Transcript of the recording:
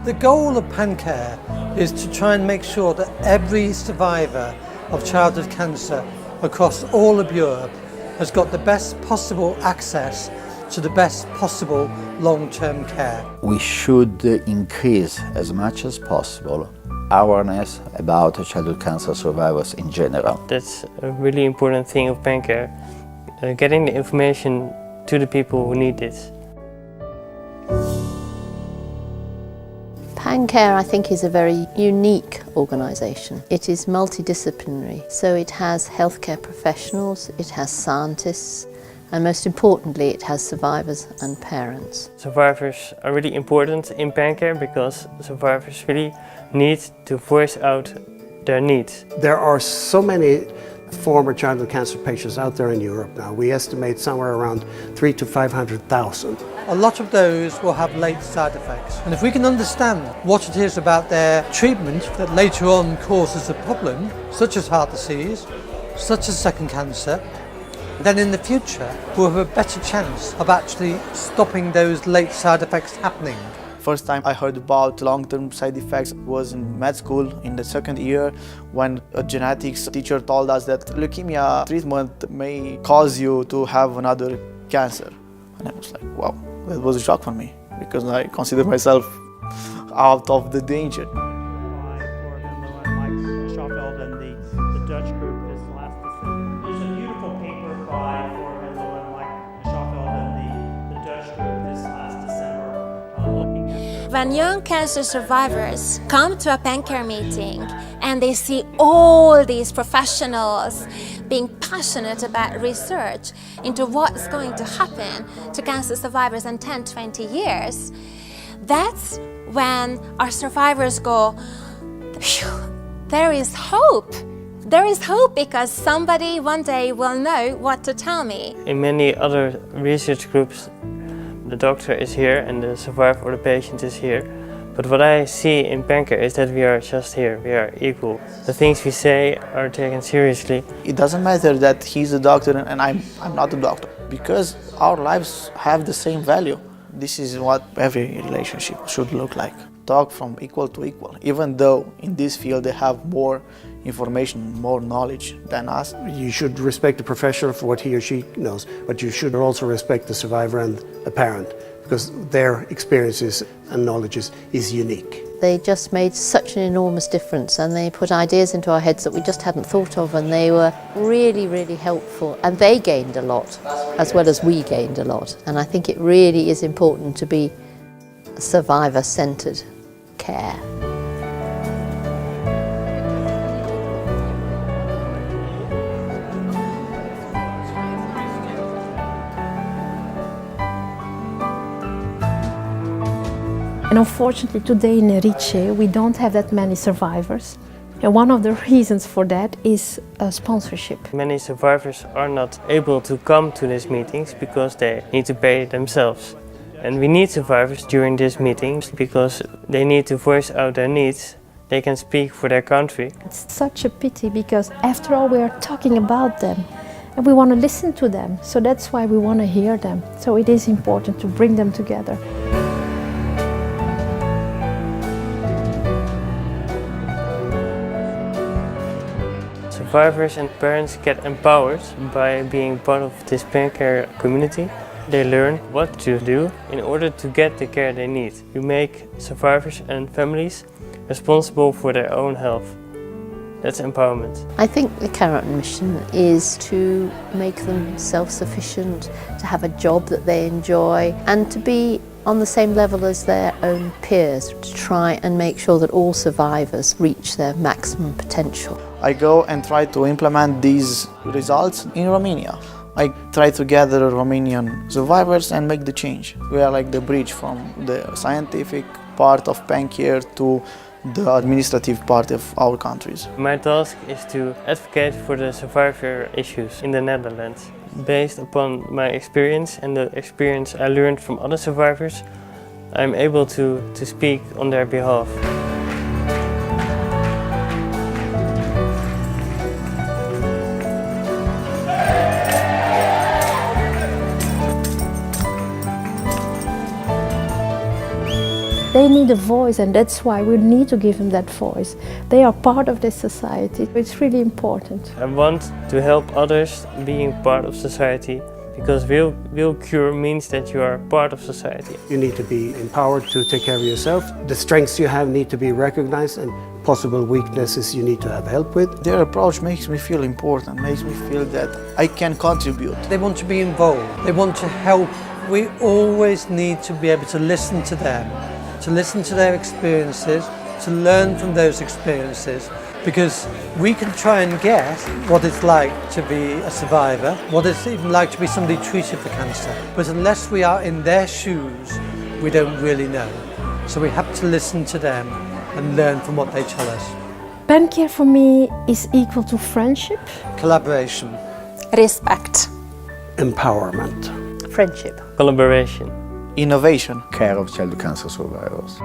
The goal of PanCare is to try and make sure that every survivor of childhood cancer across all of Europe has got the best possible access to the best possible long-term care. We should increase as much as possible awareness about childhood cancer survivors in general. That's a really important thing of PanCare, getting the information to the people who need it. PanCare, I think, is a very unique organisation. It is multidisciplinary, so it has healthcare professionals, it has scientists, and most importantly, it has survivors and parents. Survivors are really important in PanCare because survivors really need to voice out their needs. There are so many former childhood cancer patients out there in Europe now. We estimate somewhere around 300,000 to 500,000. A lot of those will have late side effects, and if we can understand what it is about their treatment that later on causes a problem, such as heart disease, such as second cancer, then in the future we'll have a better chance of actually stopping those late side effects happening. First time I heard about long-term side effects was in med school in the second year when a genetics teacher told us that leukemia treatment may cause you to have another cancer. And I was like, wow, that was a shock for me because I consider myself out of the danger. The Dutch group this last December. There's a beautiful paper by Mendel and Mike Schoffeld and the Dutch group this last December looking at When young cancer survivors come to a PanCare meeting and they see all these professionals being passionate about research into what's going to happen to cancer survivors in 10, 20 years, that's when our survivors go, phew, there is hope. There is hope because somebody one day will know what to tell me. In many other research groups, the doctor is here and the survivor or the patient is here. But what I see in PanCare is that we are just here, we are equal. The things we say are taken seriously. It doesn't matter that he's a doctor and I'm not a doctor because our lives have the same value. This is what every relationship should look like. Talk from equal to equal, even though in this field they have more information, more knowledge than us. You should respect the professional for what he or she knows, but you should also respect the survivor and the parent because their experiences and knowledge is unique. They just made such an enormous difference and they put ideas into our heads that we just hadn't thought of, and they were really, really helpful, and they gained a lot as well as we gained a lot. And I think it really is important to be survivor-centred care. And unfortunately today in Erice we don't have that many survivors. And one of the reasons for that is sponsorship. Many survivors are not able to come to these meetings because they need to pay themselves. And we need survivors during these meetings because they need to voice out their needs. They can speak for their country. It's such a pity because after all we are talking about them and we want to listen to them. So that's why we want to hear them. So it is important to bring them together. Survivors and parents get empowered by being part of this PanCare community. They learn what to do in order to get the care they need. We make survivors and families responsible for their own health. That's empowerment. I think the current mission is to make them self-sufficient, to have a job that they enjoy, and to be on the same level as their own peers, to try and make sure that all survivors reach their maximum potential. I go and try to implement these results in Romania. I try to gather Romanian survivors and make the change. We are like the bridge from the scientific part of PanCare to the administrative part of our countries. My task is to advocate for the survivor issues in the Netherlands. Based upon my experience and the experience I learned from other survivors, I'm able to speak on their behalf. They need a voice, and that's why we need to give them that voice. They are part of this society. It's really important. I want to help others being part of society, because real cure means that you are part of society. You need to be empowered to take care of yourself. The strengths you have need to be recognized, and possible weaknesses you need to have help with. Their approach makes me feel important, makes me feel that I can contribute. They want to be involved. They want to help. We always need to be able to listen to them, to listen to their experiences, to learn from those experiences, because we can try and guess what it's like to be a survivor, what it's even like to be somebody treated for cancer. But unless we are in their shoes, we don't really know. So we have to listen to them and learn from what they tell us. PanCare for me is equal to friendship, Collaboration. Respect. Empowerment. Friendship. Collaboration. Innovation. Care of childhood cancer survivors.